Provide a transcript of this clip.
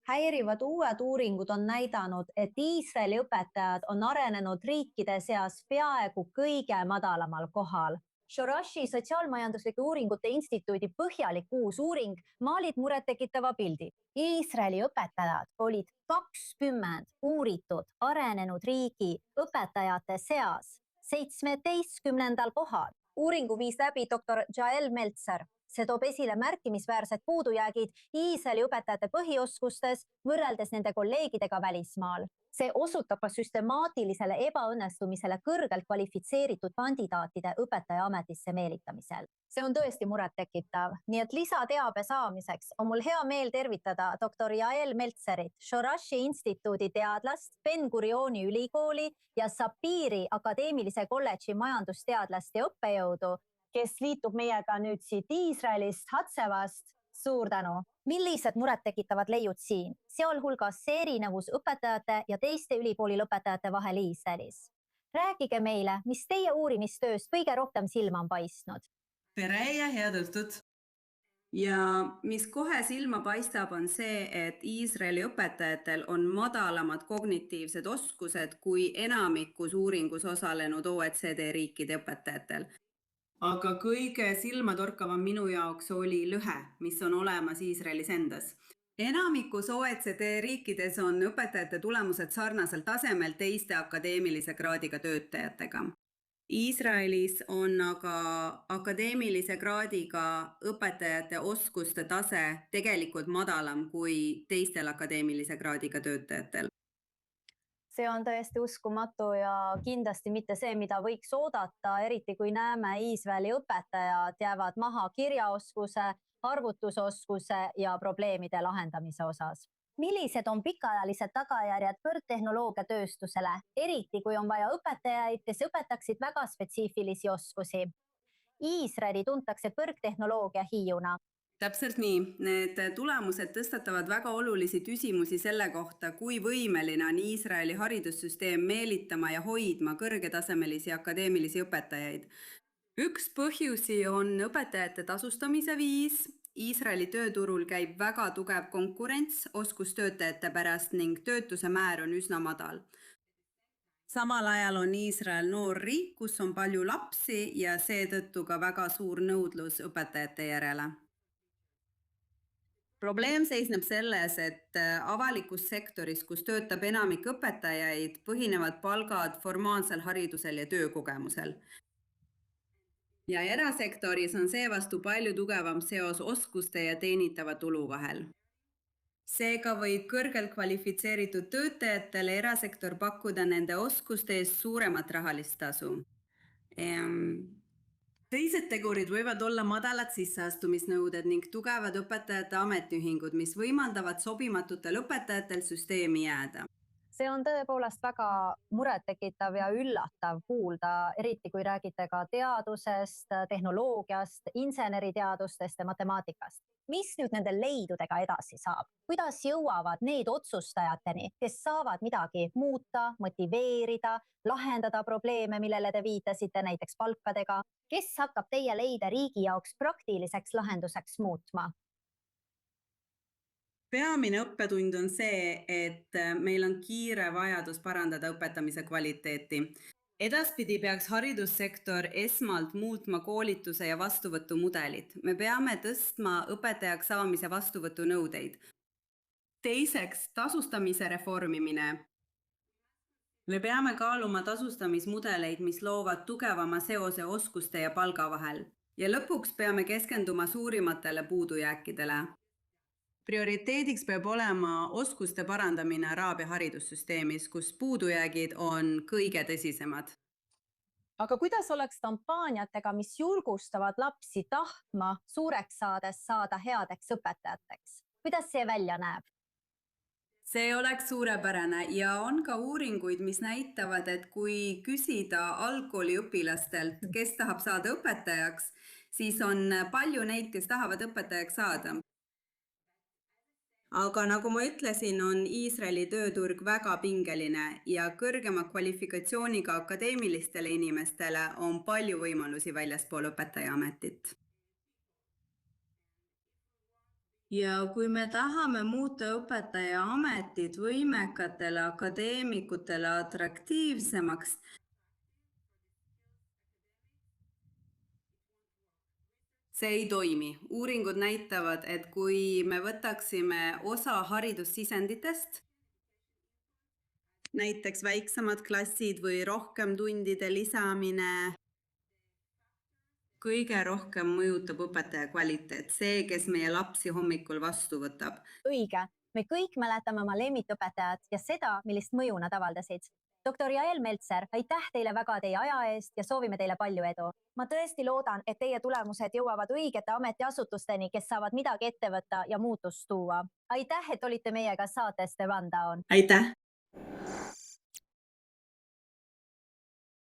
Häirivad uued uuringud on näidanud, et Iisraeli õpetajad on arenenud riikide seas peaaegu kõige madalamal kohal. Shorashi sotsiaalmajanduslike uuringute instituudi põhjalik uus uuring maalib murettekitava pildi. Iisraeli õpetajad olid 20 uuritud arenenud riigi õpetajate seas 17. kohal. Uuringu viis läbi doktor Jael Meltzer. See toob esile märkimisväärsed puudujäägid Iisraeli õpetajate põhioskustes võrreldes nende kolleegidega välismaal. See osutab ka süstemaatilisele ebaõnnestumisele kõrgelt kvalifitseeritud kandidaatide õpetaja ametisse meelitamisel. See on tõesti murettekitav, nii et lisateabe saamiseks on mul hea meel tervitada doktor Jael Meltzerit, Shorashi instituudi teadlast, Ben-Gurioni ülikooli ja Sapiri akadeemilise kolledži majandusteadlast ja õppejõudu, kes liitub meiega nüüd siit Iisraelist, Hatsevast. Suur tänu! Millised murettekitavad leiud siin, sealhulgas see erinevus õpetajate ja teiste ülikooli lõpetajate vahel Iisraelis? Rääkige meile, mis teie uurimistööst kõige rohkem silma on paistnud? Tere ja head õhtut! Ja mis kohe silma paistab on see, et Iisraeli õpetajatel on madalamad kognitiivsed oskused kui enamikus uuringus osalenud OECD riikide õpetajatel. Aga kõige silmatorkavam minu jaoks oli lõhe, mis on olemas Iisraelis endas. Enamikus OECD riikides on õpetajate tulemused sarnasel tasemel teiste akadeemilise kraadiga töötajatega. Iisraelis on aga akadeemilise kraadiga õpetajate oskuste tase tegelikult madalam kui teistel akadeemilise kraadiga töötajatel. See on täiesti uskumatu ja kindlasti mitte see, mida võiks oodata, eriti kui näeme Iisraeli õpetajad jäävad maha kirjaoskuse, arvutusoskuse ja probleemide lahendamise osas. Millised on pikaajalised tagajärjed kõrgtehnoloogia tööstusele, eriti kui on vaja õpetajaid, kes õpetaksid väga spetsiifilisi oskusi? Iisraeli tuntakse kõrgtehnoloogia hiiuna. Täpselt nii. Need tulemused tõstatavad väga olulisi küsimusi selle kohta, kui võimeline on Iisraeli haridussüsteem meelitama ja hoidma kõrgetasemelisi akadeemilisi õpetajaid. Üks põhjusi on õpetajate tasustamise viis. Iisraeli tööturul käib väga tugev konkurents oskustöötajate pärast ning töötuse määr on üsna madal. Samal ajal on Iisrael noor riik, kus on palju lapsi ja seetõttu ka väga suur nõudlus õpetajate järele. Probleem seisneb selles, et avalikus sektoris, kus töötab enamik õpetajaid, põhinevad palgad formaalsel haridusel ja töökogemusel. Ja erasektoris on seevastu palju tugevam seos oskuste ja teenitava tulu vahel. Seega võib kõrgelt kvalifitseeritud töötajatele erasektor pakkuda nende oskuste eest suuremat rahalist tasu. Teised tegurid võivad olla madalad sisseastumisnõuded ning tugevad õpetajate ametiühingud, mis võimaldavad sobimatutel õpetajatel süsteemi jääda. See on tõepoolest väga murettekitav ja üllatav kuulda, eriti kui räägite ka teadusest, tehnoloogiast, inseneriteadustest ja matemaatikast. Mis nüüd nende leidudega edasi saab? Kuidas jõuavad need otsustajateni, kes saavad midagi muuta, motiveerida, lahendada probleeme, millele te viitasite näiteks palkadega? Kes hakkab teie leide riigi jaoks praktiliseks lahenduseks muutma? Peamine õppetund on see, et meil on kiire vajadus parandada õpetamise kvaliteeti. Edaspidi peaks haridussektor esmalt muutma koolituse ja vastuvõtu mudelit. Me peame tõstma õpetajaks saamise vastuvõtu nõudeid. Teiseks, tasustamise reformimine. Me peame kaaluma tasustamismudeleid, mis loovad tugevama seose oskuste ja palga vahel. Ja lõpuks peame keskenduma suurimatele puudujääkidele. Prioriteediks peab olema oskuste parandamine Araabia haridussüsteemis, kus puudujäägid on kõige tõsisemad. Aga kuidas oleks kampaaniatega, mis julgustavad lapsi tahtma suureks saades saada headeks õpetajateks? Kuidas see välja näeb? See oleks suurepärane ja on ka uuringuid, mis näitavad, et kui küsida algkooliõpilastelt, kes tahab saada õpetajaks, siis on palju neid, kes tahavad õpetajaks saada. Aga nagu ma ütlesin, on Iisraeli tööturg väga pingeline ja kõrgema kvalifikatsiooniga akadeemilistele inimestele on palju võimalusi väljaspool õpetajaametit. ja kui me tahame muuta õpetaja ametit võimekatele akadeemikutele atraktiivsemaks, see ei toimi. Uuringud näitavad, et kui me võtaksime osa haridussisenditest, näiteks väiksemad klassid või rohkem tundide lisamine, kõige rohkem mõjutab õpetaja kvaliteet, see, kes meie lapsi hommikul vastu võtab. Õige, me kõik mäletame oma lemmikõpetajat ja seda, millist mõju nad avaldasid. Doktor Jael Meltser, aitäh teile väga teie aja eest ja soovime teile palju edu. Ma tõesti loodan, et teie tulemused jõuavad õigete ametiasutusteni, kes saavad midagi ette võtta ja muutust tuua. Aitäh, et olite meiega saates The Rundown. Aitäh!